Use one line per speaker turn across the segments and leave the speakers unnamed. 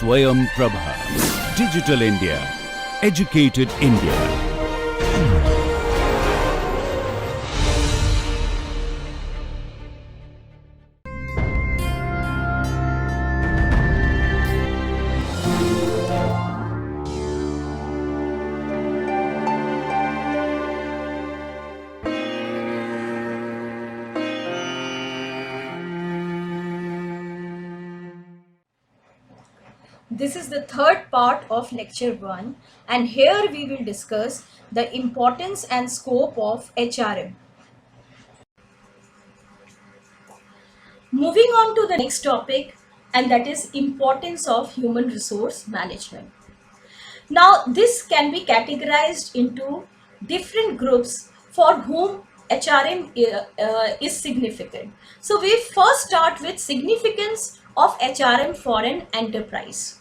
Swayam Prabha. Digital India. Educated India.
This is the third part of lecture 1, and here we will discuss the importance and scope of HRM. Moving on to the next topic, and that is importance of human resource management. Now, this can be categorized into different groups for whom HRM is significant. So we first start with significance of HRM for an enterprise.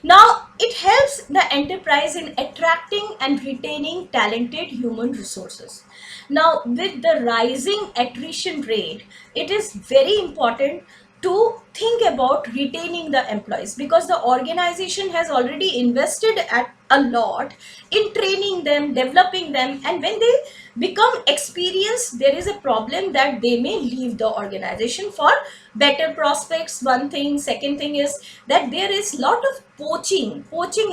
Now, it helps the enterprise in attracting and retaining talented human resources. Now, with the rising attrition rate, it is very important to think about retaining the employees, because the organization has already invested a lot in training them, developing them, and when they become experienced, there is a problem that they may leave the organization for better prospects. One thing. Second thing is that there is lot of poaching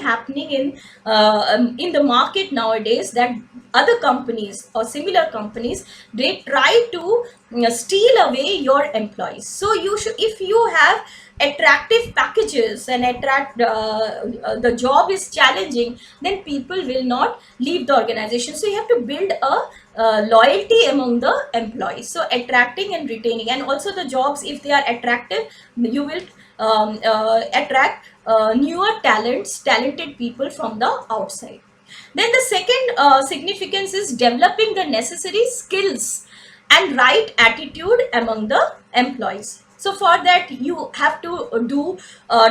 happening in the market nowadays, that other companies or similar companies, they try to steal away your employees. So you should, if you have attractive packages and the job is challenging, then people will not leave the organization. So you have to build a loyalty among the employees. So attracting and retaining, and also the jobs, if they are attractive, you will attract newer talented people from the outside. Then the second significance is developing the necessary skills and right attitude among the employees. So for that, you have to do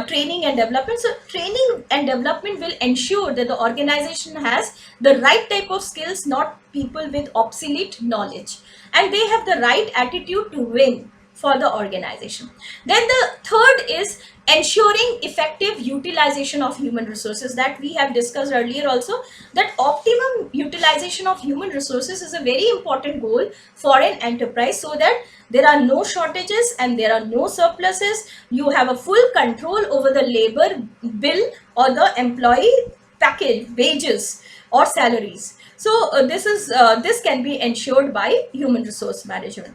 training and development. So training and development will ensure that the organization has the right type of skills, not people with obsolete knowledge, and they have the right attitude to win for the organization. Then the third is ensuring effective utilization of human resources, that we have discussed earlier also, that optimum utilization of human resources is a very important goal for an enterprise, so that there are no shortages and there are no surpluses. You have a full control over the labor bill or the employee package, wages or salaries. So this can be ensured by human resource management.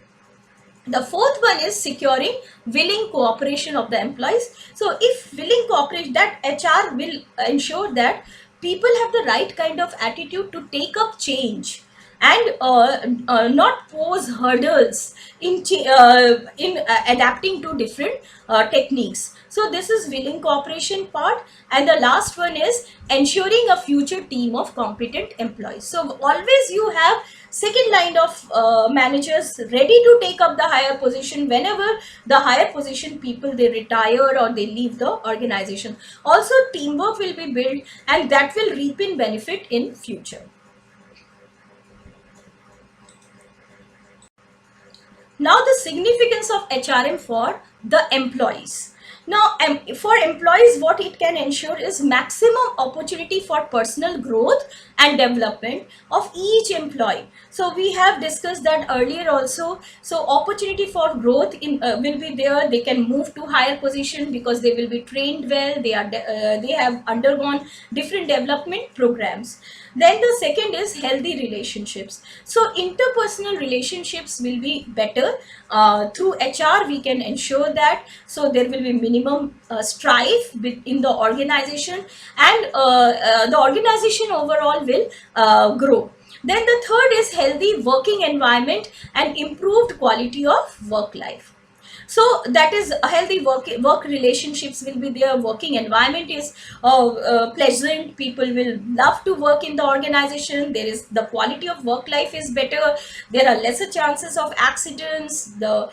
The fourth one is securing willing cooperation of the employees. So if willing cooperation, that HR will ensure that people have the right kind of attitude to take up change and not pose hurdles in adapting to different techniques. So this is willing cooperation part. And the last one is ensuring a future team of competent employees. So always you have second line of managers ready to take up the higher position whenever the higher position people, they retire or they leave the organization. Also teamwork will be built, and that will reap in benefit in future. Now the significance of HRM for the employees. Now for employees, what it can ensure is maximum opportunity for personal growth and development of each employee. So we have discussed that earlier also. So opportunity for growth will be there. They can move to higher position because they will be trained well. They have undergone different development programs. Then the second is healthy relationships. So interpersonal relationships will be better. Through HR, we can ensure that. So there will be minimum strife in the organization, and the organization overall will grow. Then the third is healthy working environment and improved quality of work life. So that is a healthy work relationships will be there. Working environment is pleasant. People will love to work in the organization. There is the quality of work life is better. There are lesser chances of accidents. The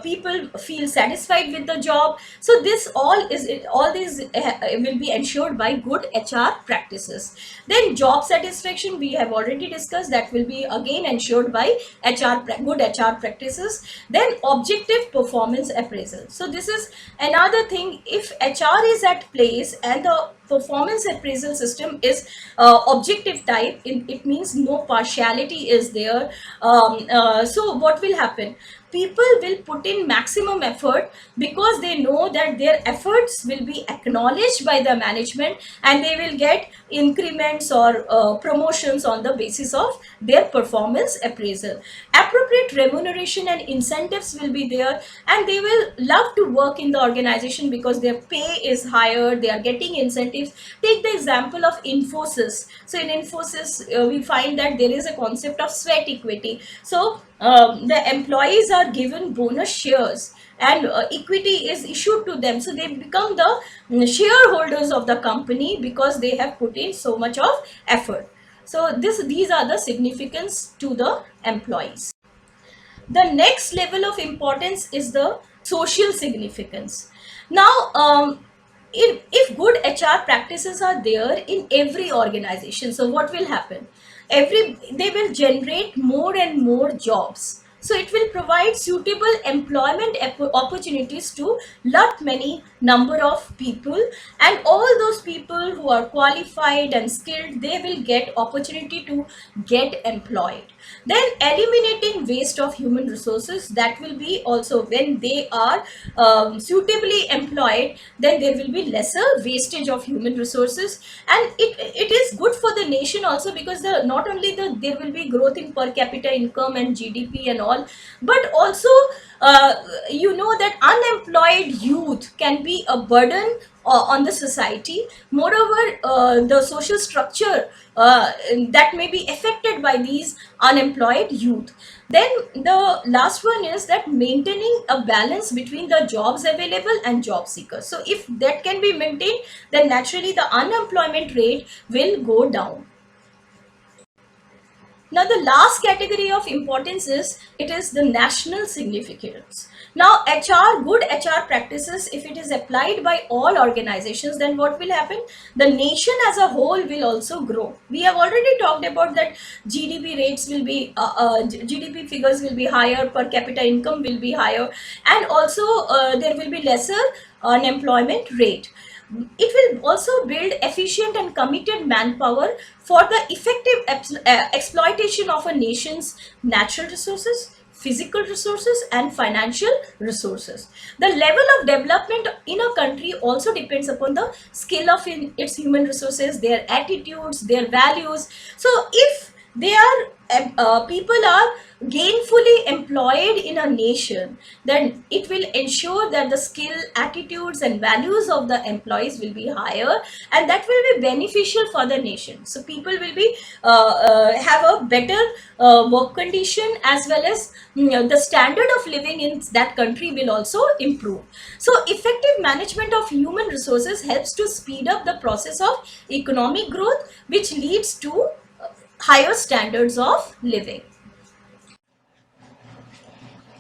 people feel satisfied with the job. So this all these will be ensured by good HR practices. Then job satisfaction, we have already discussed, that will be again ensured by good HR practices. Then objective performance appraisal. So this is another thing. If HR is at place and the performance appraisal system is objective type, it means no partiality is there. So what will happen? People will put in maximum effort because they know that their efforts will be acknowledged by the management and they will get increments or promotions on the basis of their performance appraisal. Appropriate remuneration and incentives will be there, and they will love to work in the organization because their pay is higher, they are getting incentives. Take the example of Infosys. So in Infosys, we find that there is a concept of sweat equity. So the employees are given bonus shares and equity is issued to them, so they become the shareholders of the company because they have put in so much of effort. So these are the significance to the employees. The next level of importance is the social significance. Now, if good HR practices are there in every organization, so what will happen? They will generate more and more jobs. So it will provide suitable employment opportunities to lot many number of people, and all those people who are qualified and skilled, they will get opportunity to get employed. Then eliminating waste of human resources, that will be also when they are suitably employed, then there will be lesser wastage of human resources, and it is good for the nation also, because not only there will be growth in per capita income and GDP and all, but also you know that unemployed youth can be a burden on the society. Moreover, the social structure that may be affected by these unemployed youth. Then the last one is that maintaining a balance between the jobs available and job seekers. So if that can be maintained, then naturally the unemployment rate will go down. Now the last category of importance is, it is the national significance. Now good HR practices, if it is applied by all organizations, then what will happen? The nation as a whole will also grow. We have already talked about that GDP rates will be, GDP figures will be higher, per capita income will be higher, and also there will be lesser unemployment rate. It will also build efficient and committed manpower for the effective exploitation of a nation's natural resources, physical resources, and financial resources. The level of development in a country also depends upon the skill of its human resources, their attitudes, their values. So if they are people are gainfully employed in a nation, then it will ensure that the skill, attitudes, and values of the employees will be higher, and that will be beneficial for the nation. So people will be have a better work condition, as well as the standard of living in that country will also improve. So effective management of human resources helps to speed up the process of economic growth, which leads to higher standards of living.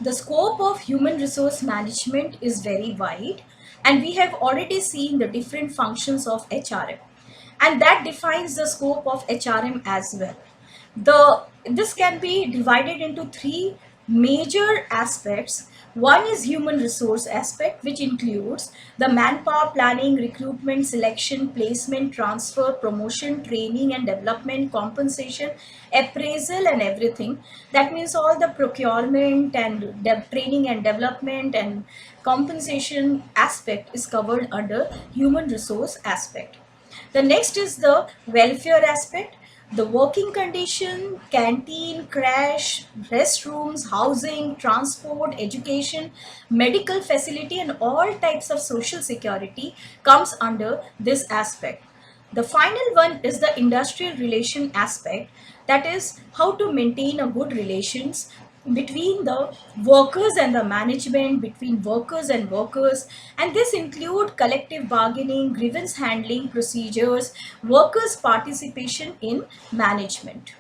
The scope of human resource management is very wide, and we have already seen the different functions of HRM, and that defines the scope of HRM as well. This can be divided into three major aspects. One is human resource aspect, which includes the manpower planning, recruitment, selection, placement, transfer, promotion, training and development, compensation, appraisal, and everything. That means all the procurement and training and development and compensation aspect is covered under human resource aspect. The next is the welfare aspect, the working condition, canteen, crash, restrooms, housing, transport, education, medical facility, and all types of social security comes under this aspect. The final one is the industrial relation aspect, that is how to maintain a good relations between the workers and the management, between workers and workers, and this include collective bargaining, grievance handling procedures, workers participation in management.